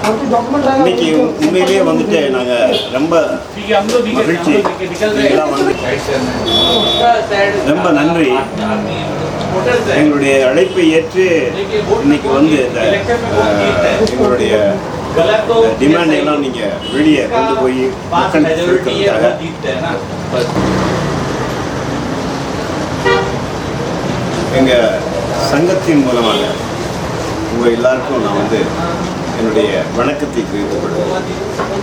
இன்னைக்கு உண்மையிலேயே வந்துட்டு நாங்கள் ரொம்ப மகிழ்ச்சி, எல்லாம் வந்து ரொம்ப நன்றி. எங்களுடைய அழைப்பை ஏற்று இன்னைக்கு வந்து எங்களுடைய டிமாண்ட் எல்லாம் நீங்கள் வெளியே கொண்டு போய் மக்களுக்கு கொடுக்கறதுக்காக எங்கள் சங்கத்தின் மூலமாக உங்கள் எல்லாருக்கும் நான் வந்து என்னுடைய வணக்கத்தை தெரிவித்துக் கொள்கிறேன்.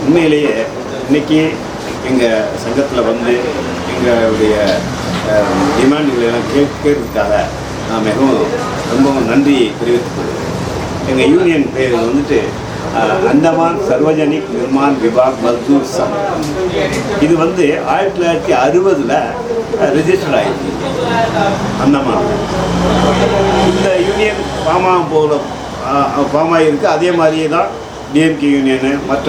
உண்மையிலேயே இன்றைக்கி எங்கள் சங்கத்தில் வந்து எங்களுடைய டிமாண்டுகளெல்லாம் கேட்கறதுக்காக நான் மிகவும் ரொம்பவும் நன்றியை தெரிவித்துக் கொள்கிறேன். எங்கள் யூனியன் பேர் வந்துட்டு அந்தமான் சர்வஜனிக் நிர்மான் விபாக் மஸ்தூர் சங். இது வந்து 1960 ரெஜிஸ்டர் ஆகிடுச்சு அந்தமான். இந்த யூனியன் ஃபார்ம் ஆகியிருக்கு. அதே மாதிரியே தான் டிஎம்கே யூனியனு, மற்ற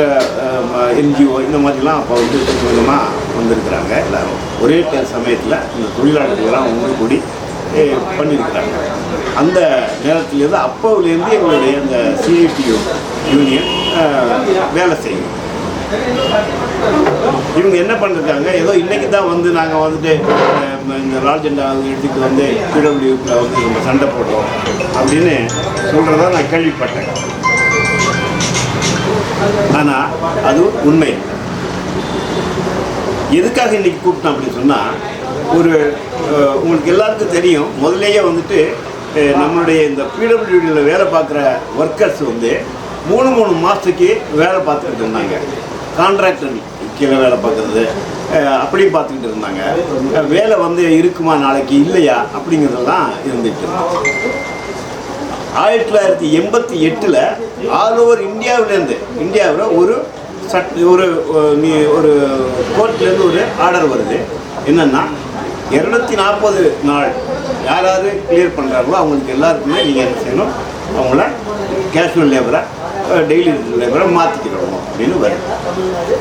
என்ஜிஓ இந்த மாதிரிலாம் அப்போ வந்து கொஞ்சமாக வந்திருக்கிறாங்க. எல்லோரும் ஒரே சமயத்தில் இந்த தொழிலாளர்கள்லாம் ஒன்று கூடி பண்ணியிருக்கிறாங்க. அந்த நேரத்திலேருந்து அப்போவிலேருந்து எங்களுடைய இந்த சிஐடியு யூனியன் வேலை செய்யும். இவங்க என்ன பண்ணிருக்காங்க, ஏதோ இன்றைக்கி தான் வந்து நாங்கள் வந்துட்டு இந்த ராஜெண்டா எடுத்துகிட்டு வந்து பிடபிள்யூவில் வந்து நம்ம சண்டை போட்டோம் அப்படின்னு சொல்கிறதா நான் கேள்விப்பட்டேன். ஆனால் அது உண்மை. எதுக்காக இன்றைக்கி கூப்பிட்டோம் அப்படின்னு சொன்னால், உங்களுக்கு எல்லாருக்கும் தெரியும், முதலேயே வந்துட்டு நம்மளுடைய இந்த பிடபிள்யூடியில் வேலை பார்க்குற ஒர்க்கர்ஸ் வந்து 3 மாதத்துக்கு வேலை பார்த்துக்கிட்டு இருந்தாங்க. கான்ட்ராக்டர் கீழே வேலை பார்க்குறது அப்படியும் பார்த்துக்கிட்டு இருந்தாங்க. வேலை வந்து இருக்குமா நாளைக்கு இல்லையா அப்படிங்கிறதெல்லாம் இருந்துட்டு. 1988 ஆல் ஓவர் இந்தியாவில் ஒரு கோர்ட்லேருந்து ஒரு ஆர்டர் வருது. என்னென்னா 240 நாள் யார் கிளியர் பண்ணுறாங்களோ அவங்களுக்கு எல்லாருக்குமே நீங்கள் என்ன செய்யணும், அவங்கள கேஷுவல் லேபரை டெய்லி லேபரை மாற்றிக்கிறோம் அப்படின்னு வருது.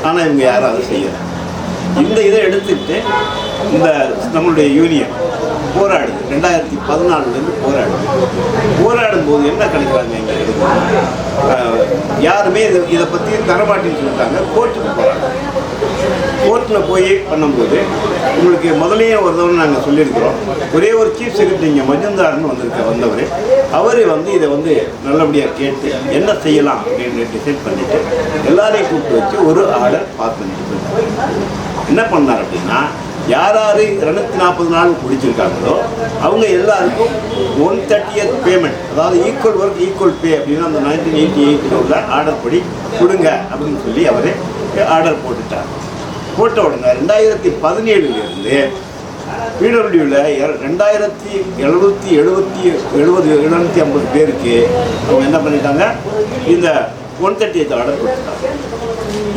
ஆனால் இவங்க யாரும் அதை செய்யலை. இந்த இதை எடுத்துக்கிட்டு இந்த நம்மளுடைய யூனியன் போராடுது. 2014 போராடும்போது என்ன கிடைக்கிறாங்க, எங்களுக்கு யாருமே இதை பற்றி தரமாட்டின்னு சொல்லிட்டாங்க. கோர்ட்டுக்கு போகிறாங்க. கோர்ட்டில் போய் பண்ணும்போது உங்களுக்கு முதலையே வருதவன்னு நாங்கள் சொல்லியிருக்கிறோம். ஒரே ஒரு சீஃப் செக்ரட்டரி இங்கே மஜும்தார்னு வந்தவர், அவர் வந்து இதை வந்து நல்லபடியாக கேட்டு என்ன செய்யலாம் அப்படின்னு டிசைட் பண்ணிவிட்டு எல்லாரையும் கூப்பிட்டு வச்சு ஒரு ஆர்டர் பாஸ் பண்ணிட்டு என்ன பண்ணார் அப்படின்னா, யார் 240 நாள் பிடிச்சிருக்காங்களோ அவங்க எல்லாருக்கும் 1/30 பேமெண்ட், அதாவது ஈக்குவல் ஒர்க் ஈக்குவல் பே அப்படின்னு அந்த 1988 உள்ள ஆர்டர் படி கொடுங்க அப்படின்னு சொல்லி அவர் ஆர்டர் போட்டுட்டார். போட்ட உடனே 2017 பிடபிள்யூவில் 2750 பேருக்கு அவங்க என்ன பண்ணிட்டாங்க, இந்த 138 ஆர்டர் கொடுத்துட்டாங்க.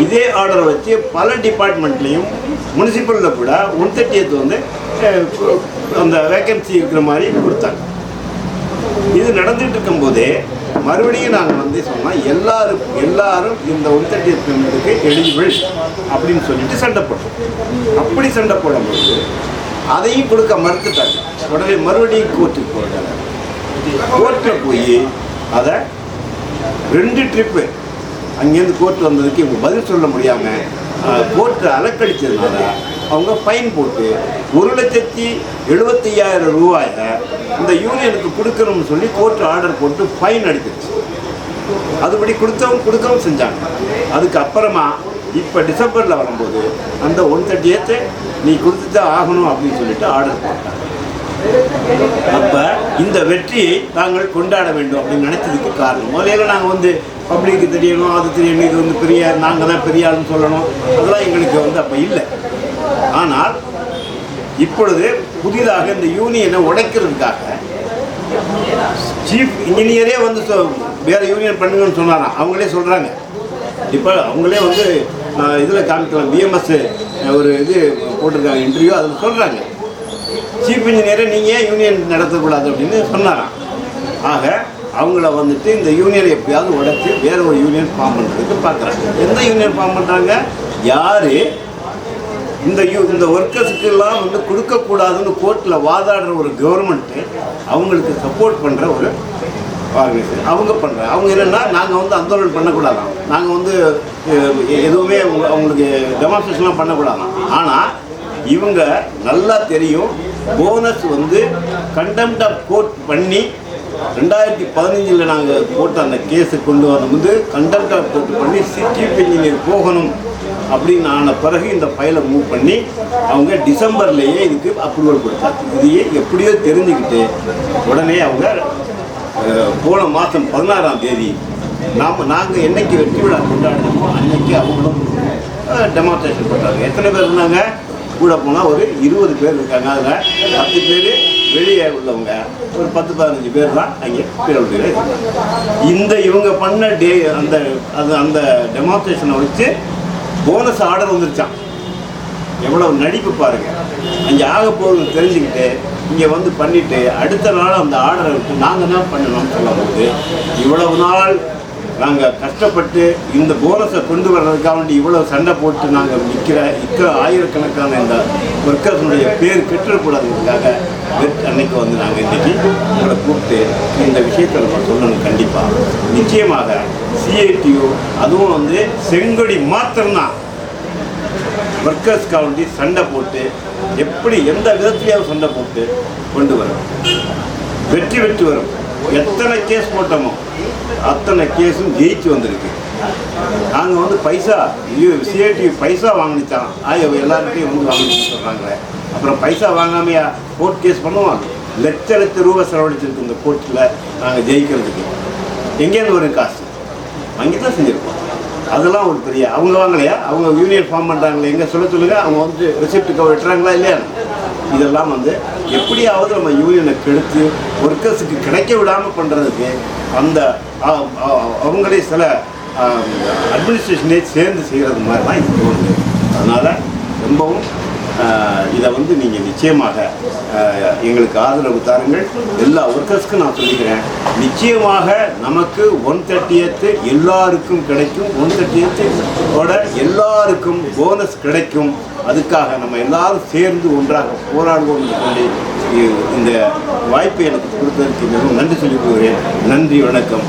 இதே ஆர்டரை வச்சு பல டிபார்ட்மெண்ட்லேயும் முனிசிபலில் கூட 138 வந்து அந்த வேக்கன்சி இருக்கிற மாதிரி கொடுத்தாங்க. இது நடந்துகிட்டு இருக்கும்போதே மறுபடியும் நாங்கள் வந்து சொன்னால் எல்லாரும் இந்த 138 பேமெண்ட்டுக்கு எலிஜிபிள் அப்படின்னு சொல்லிட்டு சண்டை போட்டோம். அப்படி சண்டை போடும்போது அதையும் கொடுக்க மறுத்துட்டாங்க. உடனே மறுபடியும் கோர்ட்டுக்கு போட்டாங்க. கோர்ட்டில் போய் அதை 2 ட்ரிப்பு அங்கேருந்து கோர்ட் வந்ததுக்கு இவங்க பதில் சொல்ல முடியாமல் கோர்ட்டை அலக்கடித்ததுனால அவங்க ஃபைன் போட்டு 1,75,000 ரூபாயை இந்த யூனியனுக்கு கொடுக்கணும்னு சொல்லி கோர்ட்டு ஆர்டர் போட்டு ஃபைன் அடிச்சிருச்சு. அதுபடி கொடுக்கவும் செஞ்சாங்க. அதுக்கப்புறமா இப்போ டிசம்பரில் வரும்போது அந்த 138 நீ கொடுத்துதான் ஆகணும் அப்படின்னு சொல்லிட்டு ஆர்டர் போட்டாங்க. அப்போ இந்த வெற்றியை நாங்கள் கொண்டாட வேண்டும் அப்படின்னு நினைச்சதுக்கு காரணம், முதல்ல நாங்கள் வந்து பப்ளிக்கு தெரியணும், அது தெரியணும், இது வந்து பெரிய நாங்கள் தான் பெரிய ஆளுன்னு சொல்லணும், அதெல்லாம் எங்களுக்கு வந்து அப்போ இல்லை. ஆனால் இப்பொழுது புதிதாக இந்த யூனியனை உடைக்கிறதுக்காக சீஃப் இன்ஜினியரே வந்து வேறு யூனியன் பண்ணுங்கன்னு சொன்னாராம். அவங்களே சொல்கிறாங்க. இப்போ அவங்களே வந்து இதில் காமிக்கலாம், பிஎம்எஸ் ஒரு இது போட்டிருக்காங்க இன்டர்வியூ, அதில் சொல்கிறாங்க சீஃப் இன்ஜினியரை நீங்கள் ஏன் யூனியன் நடத்தக்கூடாது அப்படின்னு சொன்னாராம். ஆக அவங்கள வந்துட்டு இந்த யூனியனை எப்படியாவது உடைச்சி வேறு ஒரு யூனியன் ஃபார்ம் பண்ணுறதுக்கு பார்க்குறாங்க. எந்த யூனியன் ஃபார்ம் பண்ணுறாங்க, யார் இந்த ஒர்க்கர்ஸுக்கெல்லாம் வந்து கொடுக்கக்கூடாதுன்னு கோர்ட்டில் வாதாடுற ஒரு கவர்மெண்ட்டு அவங்களுக்கு சப்போர்ட் பண்ணுற ஒரு ஆர்கனைசேஷன் அவங்க பண்ணுறாங்க. அவங்க என்னென்னா நாங்கள் வந்து ஆந்தோலனம் பண்ணக்கூடாதான், நாங்கள் வந்து எதுவுமே அவங்களுக்கு டெமான்ஸ்ட்ரேஷன்லாம் பண்ணக்கூடாதான். ஆனால் இவங்க நல்லா தெரியும், போனஸ் வந்து கண்டெம்ட் ஆஃப் கோர்ட் பண்ணி 2015 நாங்கள் போட்ட அந்த கேஸை கொண்டு வரும்போது கண்டெம்ட் ஆஃப் கோர்ட் பண்ணி சீஃப் இன்ஜினியர் போகணும் அப்படின்னு ஆன பிறகு இந்த ஃபைலை மூவ் பண்ணி அவங்க டிசம்பர்லேயே இதுக்கு அப்ரூவல் கொடுத்தாங்க. இதையே எப்படியோ தெரிஞ்சுக்கிட்டு உடனே அவங்க போன மாதம் 16ஆம் தேதி நாங்கள் என்னைக்கு வெற்றி விழா கொண்டாடினோமோ அன்னைக்கு அவங்களும் டெமான்ஸ்ட்ரேஷன் பண்ணுறாங்க. எத்தனை பேர் இருந்தாங்க? கூட போனால் ஒரு 20 பேர் இருக்காங்க. அதில் 10 பேர் வெளியே உள்ளவங்க, ஒரு 10-15 பேர் தான் அங்கே பிறகு. இந்த இவங்க பண்ண அந்த டெமான்ஸ்ட்ரேஷனை வச்சு போனஸ் ஆர்டர் வந்துருச்சான். எவ்வளவு நடிப்பு பாருங்கள். அங்கே ஆக போகுதுன்னு தெரிஞ்சுக்கிட்டு இங்கே வந்து பண்ணிவிட்டு அடுத்த நாள் அந்த ஆர்டரை விட்டு நாங்கள் என்ன பண்ணணும்னு சொல்லும்போது, இவ்வளவு நாள் நாங்கள் கஷ்டப்பட்டு இந்த போனஸை கொண்டு வர்றதுக்காக வேண்டி இவ்வளோ சண்டை போட்டு நாங்கள் நிற்கிற ஆயிரக்கணக்கான இந்த ஒர்க்கர்ஸுடைய பேர் கெட்டுறக்கூடாதுக்காக அன்னைக்கு வந்து நாங்கள் இன்றைக்கி உங்களை கூப்பிட்டு இந்த விஷயத்தை நம்ம சொல்லணும். கண்டிப்பாக நிச்சயமாக சிஐடியு அதுவும் வந்து செங்கொடி மாத்திரம்தான் ஒர்க்கர்ஸ்க்காக வேண்டி சண்டை போட்டு எப்படி எந்த விதத்துலையாவது சண்டை போட்டு கொண்டு வரும், வெற்றி வரும். எத்தனை கேஸ் போட்டோமோ அத்தனை கேஸும் ஜெயிச்சு வந்திருக்கு. நாங்கள் வந்து பைசா சிஐடி பைசா வாங்கிச்சான் எல்லாருக்கையும் வந்து வாங்கிட்டு சொல்கிறாங்களே, அப்புறம் பைசா வாங்காமையா கோர்ட் கேஸ் பண்ணுவாங்க? லட்ச ரூபா செலவழிச்சிருக்கு இந்த கோர்ட்டில் நாங்கள் ஜெயிக்கிறதுக்கு. எங்கேருந்து வரும் காசு? வாங்கி தான் செஞ்சுருக்கோம். அதெல்லாம் ஒரு பெரிய அவங்க வாங்கலையா? அவங்க யூனியன் ஃபார்ம் பண்ணுறாங்களே, எங்கே சொல்லுங்கள், அவங்க வந்து ரெசிப்ட்டுக்கு வெட்டுறாங்களா இல்லையா? இதெல்லாம் வந்து எப்படியாவது நம்ம யூனியனை கெடுத்து ஒர்க்கர்ஸுக்கு கிடைக்க விடாமல் பண்ணுறதுக்கு அந்த அவங்களே சில அட்மினிஸ்ட்ரேஷனே சேர்ந்து செய்கிறது மாதிரி தான் இது தோணுது. அதனால் ரொம்பவும் இதை வந்து நீங்கள் நிச்சயமாக எங்களுக்கு ஆதரவு தாருங்கள். எல்லா ஒர்க்கர்ஸ்க்கும் நான் சொல்லிக்கிறேன், நிச்சயமாக நமக்கு 130th எல்லாருக்கும் கிடைக்கும். 130th எல்லாருக்கும் போனஸ் கிடைக்கும். அதுக்காக நம்ம எல்லாரும் சேர்ந்து ஒன்றாக போராடுவோம் என்று சொல்லி இந்த வாய்ப்பை எனக்கு கொடுத்ததற்கு மிகவும் நன்றி சொல்லிக் கொள்கிறேன். நன்றி, வணக்கம்.